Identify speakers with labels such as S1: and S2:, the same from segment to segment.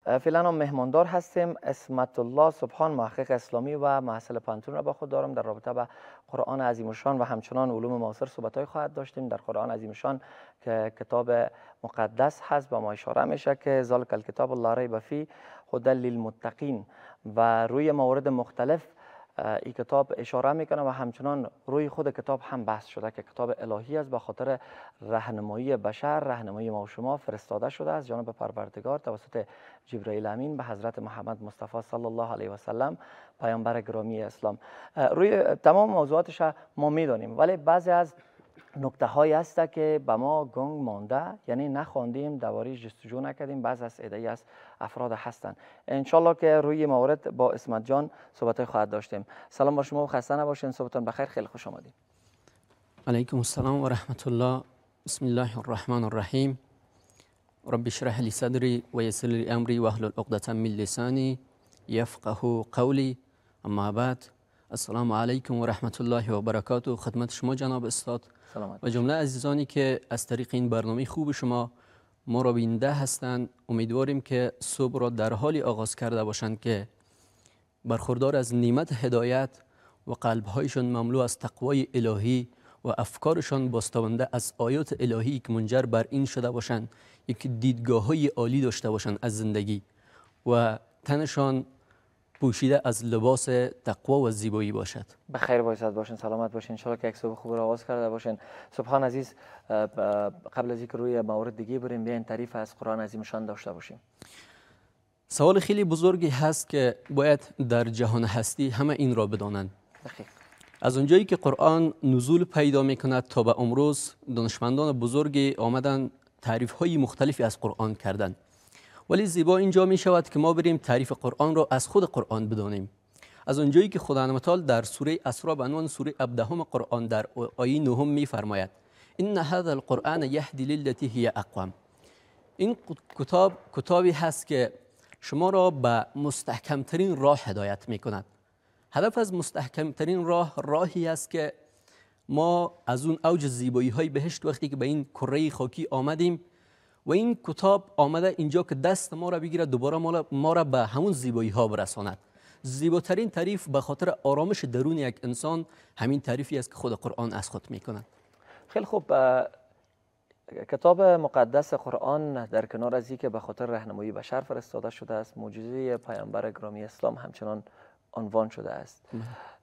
S1: فعلا هم مهماندار هستیم. اسمت الله سبحان، محقق اسلامی و محصل پانتون را با خود دارم. در رابطه با قرآن عظیم الشان و همچنان علوم معاصر صحبت‌های خواهد داشتیم. در قرآن عظیم الشان که کتاب مقدس هست با ما اشاره میشه که ذالک الکتاب لا ریب فیه هدی للمتقین و روی موارد مختلف این کتاب اشاره میکنه و همچنان روی خود کتاب هم بحث شده که کتاب الهی است، به خاطر راهنمایی بشر، راهنمایی ما و شما فرستاده شده از جانب پروردگار توسط جبرئیل امین به حضرت محمد مصطفی صلی الله علیه و سلم پیامبر گرامی اسلام. روی تمام موضوعاتش ما میدانیم، ولی بعضی از نکته هایی هست که به ما گنگ مانده، یعنی نخواندیم، دواری جستجو نکردیم. بعض از ایده از افراد هستند. انشالله که روی موارد با اسمت جان صحبت خواهد داشتیم. سلام بر شما و خسته نباشین. صبحتون بخیر. خیلی خوش آمدید.
S2: علیکم السلام و رحمت الله. بسم الله الرحمن الرحیم. رب اشرح لی صدری و یسر لی امری واحلل عقدة من لسانی یفقهوا قولی. اما بعد، السلام علیکم و رحمت الله و برکاته. خدمت شما جناب استاد و جمله عزیزانی که از طریق این برنامه خوب شما ما را بیننده هستند، امیدواریم که صبح را در حالی آغاز کرده باشند که برخوردار از نعمت هدایت و قلبهایشان مملو از تقوای الهی و افکارشان باستابنده از آیات الهی که منجر بر این شده باشند یک دیدگاه‌های عالی داشته باشند از زندگی و تنشان پوشیده از لباس تقوا و زیبایی باشد.
S1: بخیر باشید، باشین، سلامت باشین. ان شاء الله که یک صبح خوب را آغاز کرده باشین. سبحان عزیز، قبل از اینکه روی موارد دیگه بریم، بیاین تعریف از قرآن عظیم شان داشته باشیم.
S2: سوال خیلی بزرگی هست که باید در جهان هستی همه این را بدانند. از اونجایی که قرآن نزول پیدا میکند تا به امروز دانشمندان بزرگی آمدن تعریف های مختلفی از قرآن کردند، ولی زیبا اینجا می شود که ما بریم تعریف قرآن را از خود قرآن بدانیم. از اونجایی که خداوند متعال در سوره اسراء به عنوان سوره 17 قرآن در آیه 9 می فرماید ان هذا القرآن یهدی للتی هی اقوم. این کتابی هست که شما را به مستحکمترین راه هدایت می کند. هدف از مستحکمترین راهی است که ما از اون اوج زیبایی های بهشت وقتی که به این کره خاکی آمدیم و این کتاب آمده اینجا که دست ما را بگیره، دوباره ما را به همون زیبایی ها برساند. زیباترین تعریف به خاطر آرامش درون یک انسان همین تعریفی است که خود قرآن از خود می کند.
S1: خیلی خوب. کتاب مقدس قرآن در کنار از اینکه به خاطر راهنمایی بشر فرستاده شده است، معجزه پیامبر گرامی اسلام همچنان عنوان شده است.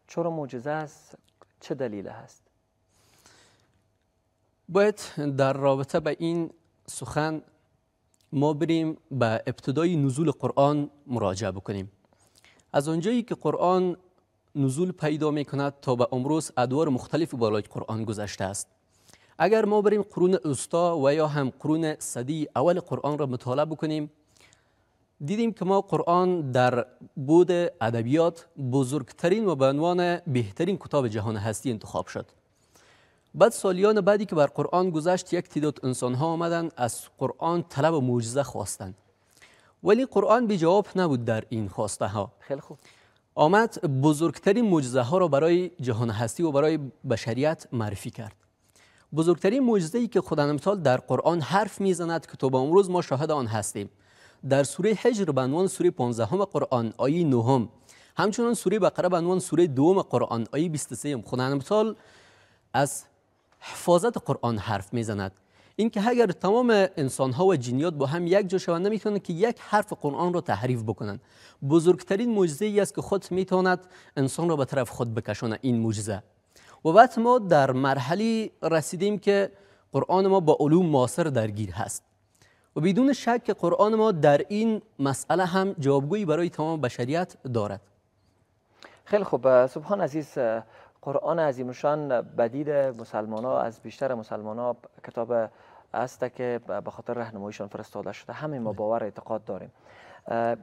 S1: چرا معجزه است؟ چه دلیل هست؟
S2: باید در رابطه با این سخن ما بریم به ابتدای نزول قرآن مراجعه بکنیم. از آنجایی که قرآن نزول پیدا می کند تا به امروز ادوار مختلف بالای قرآن گذشته است. اگر ما بریم قرون وسطا و یا هم قرون صدی اول قرآن را مطالعه بکنیم، دیدیم که ما قرآن در بود ادبیات بزرگترین و به عنوان بهترین کتاب جهان هستی انتخاب شد. بعد سالیان بعدی که بر قرآن گذشت، یک تعداد انسان ها آمدن از قرآن طلب معجزه خواستند، ولی قرآن بی جواب نبود در این خواسته ها.
S1: خیلی خوب.
S2: آمد بزرگترین معجزه ها را برای جهان هستی و برای بشریت معرفی کرد. بزرگترین معجزه ای که خداوند متعال در قرآن حرف میزند که تا به امروز ما شاهد آن هستیم، در سوره حجر به عنوان سوره 15 قرآن آیه 9، همچنان سوره بقره به عنوان سوره 2 قرآن آیه 23 خداوند متعال از حفاظت قرآن حرف میزند. اینکه اگر تمام انسان ها و جنیات با هم یک جا شوند، نمیتونند که یک حرف قرآن را تحریف بکنند. بزرگترین معجزه ای است که خود میتواند انسان را به طرف خود بکشاند این معجزه. و بعد ما در مرحله رسیدیم که قرآن ما با علوم معاصر درگیر هست و بدون شک قرآن ما در این مسئله هم جوابگویی برای تمام بشریت دارد.
S1: خیلی خوب. سبحان عزیز، قرآن عظیم شان بدید مسلمان ها، از بیشتر مسلمان ها کتاب است که به خاطر راهنماییشان فرستاده شده. همه ما باور اعتقاد داریم.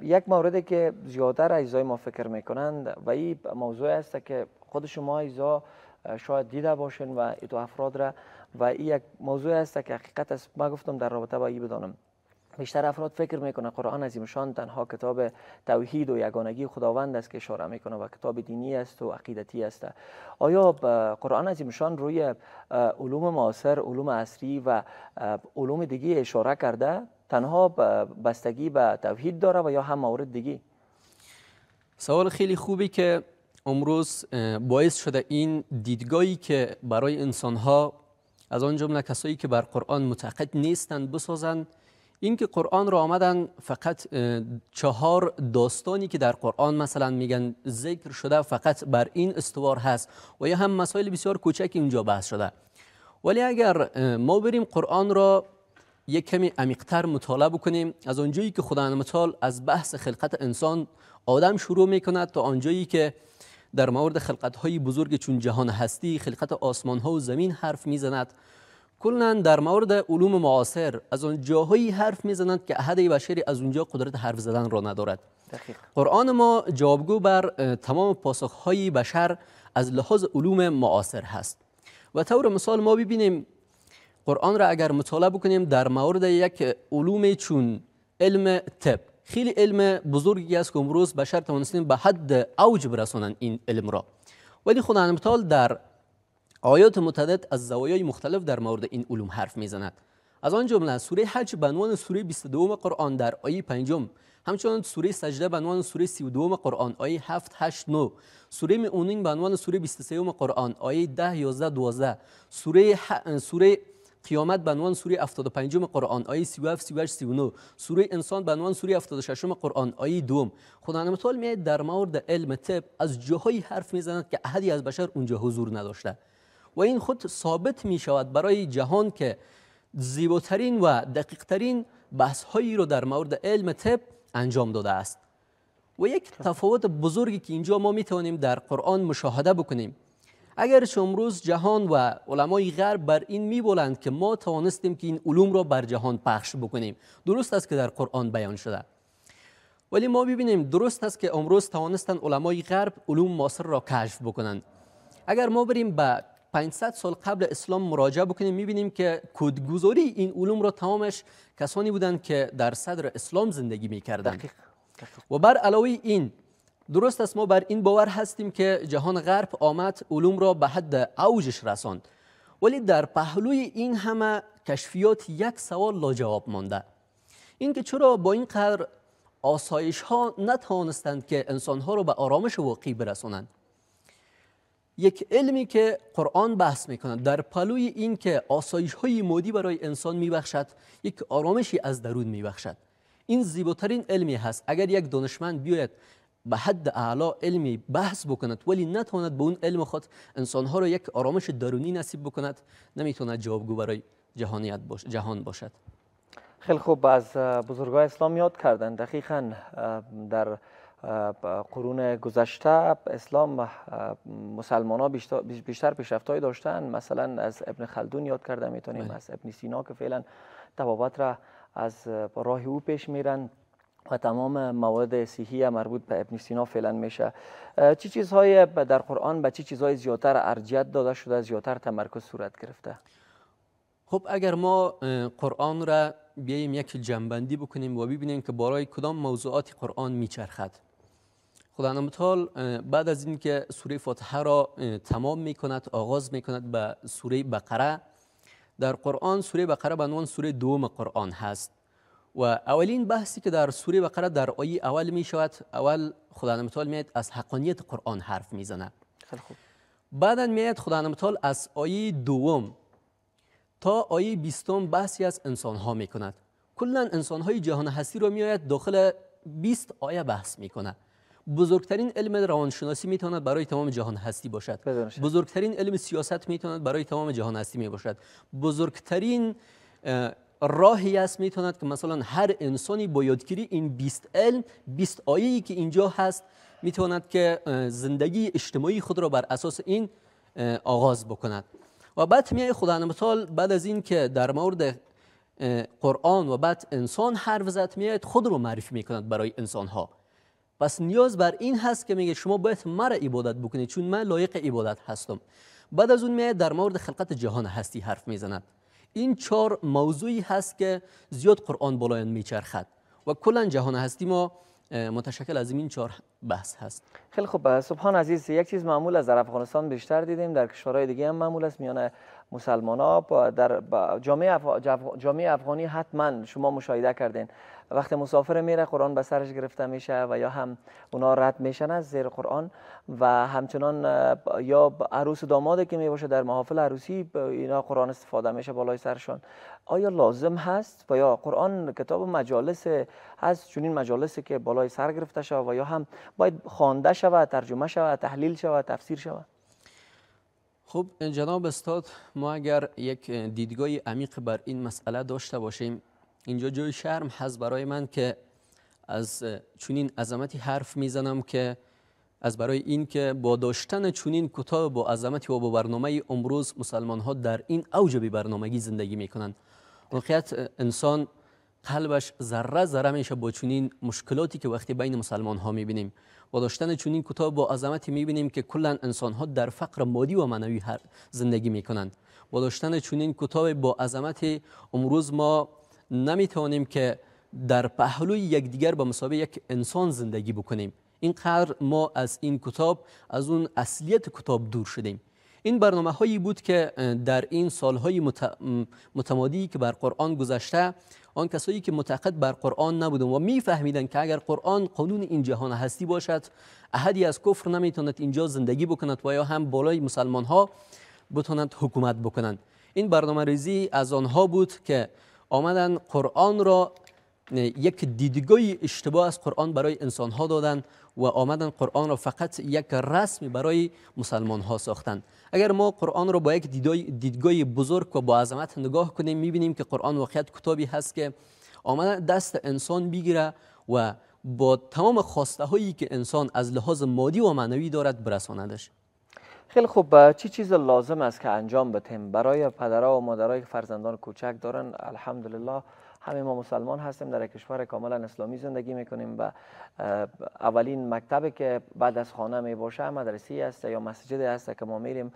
S1: یک موردی که زیادتر اعضای ما فکر میکنند و این موضوع است که خود شما اعضا شاید دیده باشین و ایتو افراد را، و این یک موضوع است که حقیقت است. ما گفتم در رابطه با این بدانم. بیشتر افراد فکر میکنه قرآن عظیم شان تنها کتاب توحید و یگانگی خداوند است که اشاره میکنه و کتاب دینی است و عقیدتی است. آیا قرآن عظیم شان روی علوم معاصر، علوم عصری و علوم دیگه اشاره کرده تنها بستگی به توحید داره و یا هم موارد دیگه؟
S2: سوال خیلی خوبی که امروز باعث شده این دیدگاهی که برای انسانها از آن جمله کسایی که بر قرآن معتقد نیستند بسازند. این که قرآن را آمدن فقط 4 داستانی که در قرآن مثلا میگن ذکر شده فقط بر این استوار هست و یا هم مسائل بسیار کوچکی اونجا بحث شده. ولی اگر ما بریم قرآن را یک کمی عمیق‌تر مطالعه بکنیم، از آنجایی که خداوند متعال از بحث خلقت انسان آدم شروع میکند تا آنجایی که در مورد خلقت‌های بزرگ چون جهان هستی، خلقت آسمان‌ها و زمین حرف میزند، کلاً در مورد علوم معاصر از آن جاهایی حرف میزنند که احد بشری از اونجا قدرت حرف زدن را ندارد.
S1: دقیق.
S2: قرآن ما جوابگو بر تمام پاسخ‌های بشر از لحاظ علوم معاصر هست. و طور مثال ما ببینیم قرآن را اگر مطالعه بکنیم در مورد یک علوم چون علم طب، خیلی علم بزرگی است که امروز بشر توانستیم به حد اوج برسانند این علم را، ولی خداوند متعال در آیات متعدد از زوایای مختلف در مورد این علوم حرف میزند. از آن جمله سوره حج به عنوان سوره 22 قرآن در آیه 5، همچنین سوره سجده به عنوان سوره 32 قرآن آیه 7 8 9، سوره مؤمنین به عنوان سوره 23 قرآن آیه 10 11 12، سوره قیامت به عنوان سوره 75 قرآن آیه 37 38 39، سوره انسان به عنوان سوره 76 قرآن آیه 2. خداوند متعال میاد در مورد علم طب از جاهایی حرف میزند که احدی از بشر اونجا حضور نداشته و این خود ثابت می شود برای جهان که زیباترین و دقیقترین بحث هایی رو در مورد علم طب انجام داده است. و یک تفاوت بزرگی که اینجا ما می توانیم در قرآن مشاهده بکنیم، اگرچه امروز جهان و علمای غرب بر این می بولند که ما توانستیم که این علوم را بر جهان پخش بکنیم، درست است که در قرآن بیان شده، ولی ما ببینیم درست است که امروز توانستن علمای غرب علوم معاصر را کشف بکنند. اگر ما بریم به 500 سال قبل اسلام مراجعه بکنیم میبینیم که کدگذاری این علوم را تمامش کسانی بودند که در صدر اسلام زندگی میکردند. و بر علاوه این درست است ما بر این باور هستیم که جهان غرب آمد علوم را به حد اوجش رساند، ولی در پهلوی این همه کشفیات یک سوال لاجواب مانده، این که چرا با این قدر آسایش ها نتوانستند که انسان ها را به آرامش واقعی برسانند. یک علمی که قرآن بحث میکند در پلوی این که آسایش های مادی برای انسان میبخشد، یک آرامشی از درون میبخشد. این زیباترین علمی هست. اگر یک دانشمند بیاید به حد اعلا علمی بحث بکند ولی نتواند به اون علم خود انسانها را یک آرامش درونی نصیب بکند، نمیتواند جوابگو برای جهان باشد.
S1: خیلی خوب، از بزرگان اسلام یاد کردن. دقیقاً در قرون گذشته اسلام مسلمان ها بیشتر پیشرفت‌هایی داشتن. مثلا از ابن خلدون یاد کرده میتونیم، از ابن سینا که فعلا طبابت را از راه او پیش میرن و تمام مواد صحیحه مربوط به ابن سینا فعلا میشه. چی چیزهای در قرآن به چی چیزهای زیادتر ارجحیت داده شده، زیادتر تمرکز صورت گرفته؟
S2: خب اگر ما قرآن را بیاییم یک جنبندی بکنیم و ببینیم که برای کدام موضوعات قرآن میچرخد، خداوند متعال بعد از اینکه سوره فاتحه را تمام میکند آغاز میکند به سوره بقره. در قرآن سوره بقره به عنوان سوره دوم قرآن هست و اولین بحثی که در سوره بقره در آیه اول می شود، اول خداوند متعال میاد از حقانیت قرآن حرف میزنه.
S1: خیلی خوب.
S2: بعدا میاد خداوند متعال از آیه دوم تا آیه 20 بحثی از انسان ها میکند. کلا انسان های جهان هستی رو میآید داخل 20 آیه بحث میکنه. بزرگترین علم روانشناسی میتواند برای تمام جهان هستی باشد. بزرگترین علم سیاست میتواند برای تمام جهان هستی می باشد. بزرگترین راهی است میتواند که مثلا هر انسانی با یادگیری این 20 علم 20 آیه‌ای که اینجا هست میتواند که زندگی اجتماعی خود را بر اساس این آغاز بکند. و بعد میای خداوند متعال بعد از این که در مورد قرآن و بعد انسان حرف زد، میاد خود رو معرفی میکند برای انسان ها. پس نیاز بر این هست که میگه شما باید مرا عبادت بکنید چون من لایق عبادت هستم. بعد از اون میاد در مورد خلقت جهان هستی حرف میزند. این 4 موضوعی هست که زیاد قرآن بالایان میچرخد و کلا جهان هستی ما متشکل از این 4 بحث هست.
S1: خیلی خوب. سبحان عزیز، یک چیز معمول از در افغانستان بیشتر دیدیم، در کشورهای دیگه هم معمول است، میان مسلمان ها در جامعه افغانی حتما شما مشاهده کردین وقتی مسافر میره قرآن به سرش گرفته میشه و یا هم اونا رد میشن از زیر قرآن و همچنان یا عروس و دامادی که میباشه در محافل عروسی اینا قرآن استفاده میشه بالای سرشان. آیا لازم هست و یا قرآن کتاب مجالس هست چنین مجالسی که بالای سر گرفته شود و یا هم باید خوانده شود، ترجمه شود، تحلیل شود، تفسیر شود؟
S2: خب جناب استاد، ما اگر یک دیدگاه عمیق بر این مسئله داشته باشیم، اینجا جای شرم هست برای من که از چنین عظمتی حرف میزنم که از برای این که با داشتن چنین کتاب با عظمتی و با برنامه امروز مسلمان ها در این اوج بی برنامگی زندگی میکنند. واقعیت انسان قلبش ذره ذره میشه با چنین مشکلاتی که وقتی بین مسلمان ها میبینیم. با داشتن چنین کتاب با عظمتی میبینیم که کلا انسان ها در فقر مادی و معنوی زندگی میکنند. با داشتن چنین کتاب با عظمتی امروز ما نمیتوانیم که در پهلوی یکدیگر به مسابقه یک انسان زندگی بکنیم. اینقدر ما از این کتاب، از اون اصلیت کتاب دور شدیم. این برنامه هایی بود که در این سالهای متمادی که بر قرآن گذشته، آن کسایی که معتقد بر قرآن نبودن و میفهمیدن که اگر قرآن قانون این جهان هستی باشد، احدی از کفر نمیتواند اینجا زندگی بکند و یا هم بالای مسلمان ها بتونند حکومت بکنند. این برنامه ریزی از آنها بود که آمدن قرآن را یک دیدگاه اشتباه از قرآن برای انسان ها دادن و آمدن قرآن را فقط یک رسمی برای مسلمان ها ساختن. اگر ما قرآن را با یک دیدگاه بزرگ و با عظمت نگاه کنیم، میبینیم که قرآن واقعیت کتابی هست که آمدن دست انسان بگیره و با تمام خواسته هایی که انسان از لحاظ مادی و معنوی دارد برساندش.
S1: خیلی خوب. چی چیز لازم است که انجام بدیم برای پدرها و مادرای فرزندان کوچک دارن؟ الحمدلله همه ما مسلمان هستیم، در یک کشور کاملا اسلامی زندگی میکنیم و اولین مکتبی که بعد از خانه می باشه مدرسه است یا مسجد است که ما میریم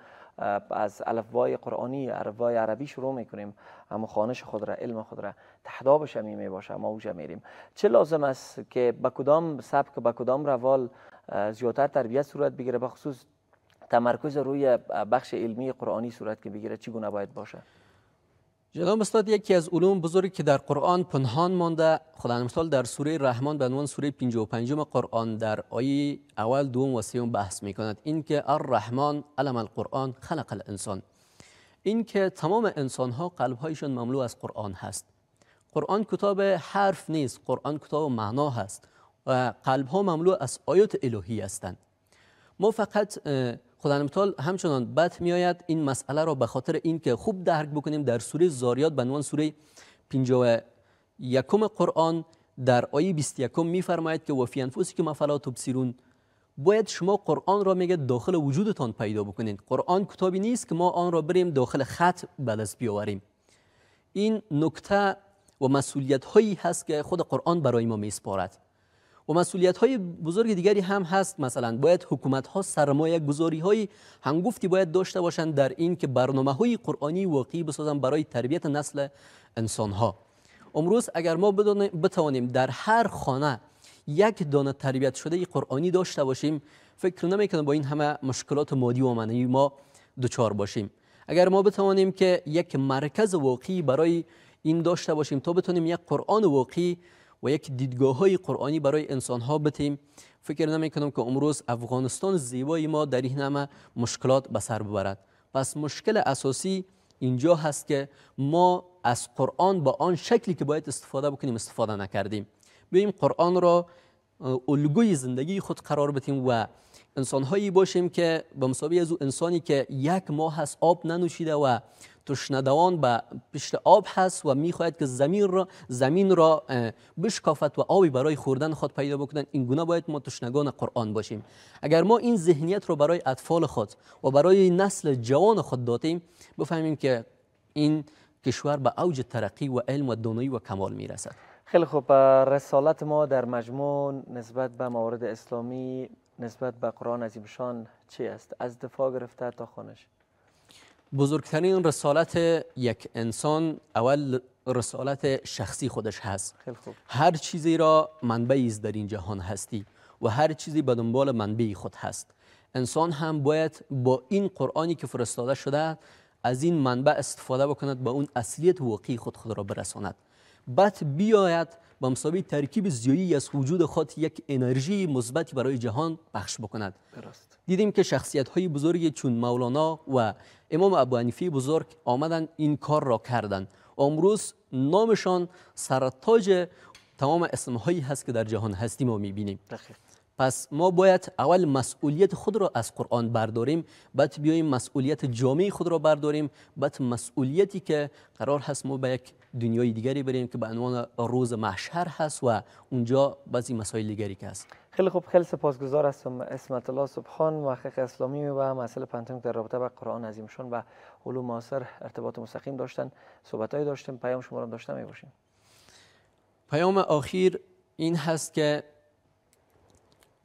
S1: از الفبای قرآنی، الفبای عربی شروع میکنیم، اما خوانش خود را، علم خود را تهدابش می باشه ما اوجا میریم. چه لازم است که به کدام سبک، به کدام روال زیادتر تربیت صورت بگیره، به خصوص تمرکز روی بخش علمی قرآنی صورت که بگیره چگونه باید باشه؟
S2: جناب استاد، یکی از علوم بزرگی که در قرآن پنهان مانده، خدای مثال در سوره رحمان به عنوان سوره 55 قرآن در آیه اول، دوم و سوم بحث میکند. این که الرحمن علم القرآن خلق الانسان، این که تمام انسان ها قلب هایشان مملو از قرآن هست. قرآن کتاب حرف نیست، قرآن کتاب معنا هست و قلب ها مملو از آیات الهی هستند. ما فقط خدای متعال همچنان بد میآید این مسئله را به خاطر اینکه خوب درک بکنیم. در سوره زاریات به عنوان سوره 51 قرآن در آیه 21 میفرماید که و فی انفسکم افلا تبصرون، باید شما قرآن را میگه داخل وجودتان پیدا بکنید. قرآن کتابی نیست که ما آن را بریم داخل خط به دست بیاوریم. این نکته و مسئولیت هایی هست که خود قرآن برای ما میسپارد. و مسئولیت های بزرگ دیگری هم هست. مثلا باید حکومت ها سرمایه گذاری های هنگفتی باید داشته باشند در این که برنامه های قرآنی واقعی بسازند برای تربیت نسل انسان ها. امروز اگر ما بتوانیم در هر خانه یک دانه تربیت شده قرآنی داشته باشیم، فکر نمیکنم با این همه مشکلات مادی و معنوی ما دچار باشیم. اگر ما بتوانیم که یک مرکز واقعی برای این داشته باشیم تا بتونیم یک قرآن واقعی و یک دیدگاه های قرآنی برای انسان ها بتیم، فکر نمی کنم که امروز افغانستان زیبای ما در این همه مشکلات به سر ببرد. پس مشکل اساسی اینجا هست که ما از قرآن با آن شکلی که باید استفاده بکنیم استفاده نکردیم. بیاییم قرآن را الگوی زندگی خود قرار بدیم و انسان هایی باشیم که به مسابقه از انسانی که یک ماه هست آب ننوشیده و تشنه‌دوان به پشت آب هست و میخواهد که زمین را بشکافت و آبی برای خوردن خود پیدا بکنند، این گونه باید ما تشنگان قرآن باشیم. اگر ما این ذهنیت رو برای اطفال خود و برای نسل جوان خود دادیم، بفهمیم که این کشور به اوج ترقی و علم و دانایی و کمال میرسد.
S1: خیلی خوب. رسالت ما در مجموع نسبت به موارد اسلامی، نسبت به قرآن عظیم شان چی است؟ از دفاع گرفته تا خوانش.
S2: بزرگترین رسالت یک انسان اول رسالت شخصی خودش هست.
S1: خیلی خوب.
S2: هر چیزی را منبعی است در این جهان هستی و هر چیزی به دنبال منبعی خود هست. انسان هم باید با این قرآنی که فرستاده شده از این منبع استفاده بکند به اون اصلیت واقعی خود را برساند. بعد بیاید به مسابقه ترکیب زیایی از وجود خود یک انرژی مثبتی برای جهان بخش بکند.
S1: درست.
S2: دیدیم که شخصیت‌های بزرگی چون مولانا و امام ابو حنیفه بزرگ آمدن این کار را کردند. امروز نامشان سرتاج تمام اسمهایی هست که در جهان هستی ما می‌بینیم. پس ما باید اول مسئولیت خود را از قرآن برداریم، بعد بیاییم مسئولیت جامعه خود را برداریم، بعد مسئولیتی که قرار هست ما به یک دنیای دیگری بریم که به عنوان روز محشر هست و اونجا بعضی مسائل دیگری که هست.
S1: خیلی خوب، خیلی سپاسگزار هستم اسمت الله سبحان، محقق اسلامی و مسئله پنتون در رابطه با قرآن عظیم شان و علوم معاصر ارتباط مستقیم داشتن، صحبتایی داشتیم. پیام شما را داشته میباشیم.
S2: پیام اخیر این هست که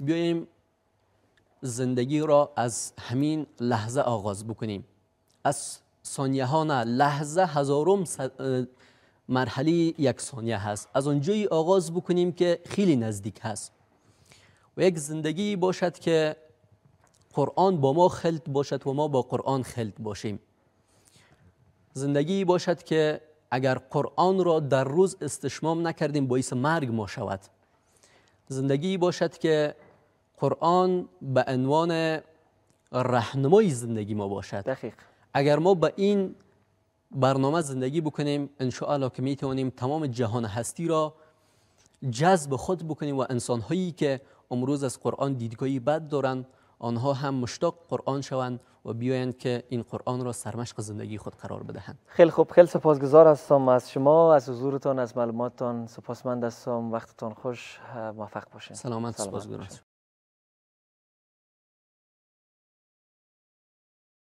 S2: بیاییم زندگی را از همین لحظه آغاز بکنیم. از ثانیه ها نه، لحظه هزارم مرحله یک ثانیه هست. از اونجایی آغاز بکنیم که خیلی نزدیک هست و یک زندگی باشد که قرآن با ما خلط باشد و ما با قرآن خلط باشیم. زندگی باشد که اگر قرآن را در روز استشمام نکردیم باعث مرگ ما شود. زندگی باشد که قرآن به عنوان راهنمای زندگی ما باشد.
S1: دقیق. اگر
S2: ما به این برنامه زندگی بکنیم ان شاء الله که میتونیم تمام جهان هستی را جذب خود بکنیم و انسان‌هایی که امروز از قرآن دیدگاهی بد دارند آنها هم مشتاق قرآن شوند و بیایند که این قرآن را سرمشق زندگی خود قرار بدهند.
S1: خیلی خوب، خیلی سپاسگزار هستم از شما، از حضورتان، از معلوماتتان. سپاسمند هستم. وقتتان خوش، موفق باشین.
S2: سلامت. سپاسگزارم.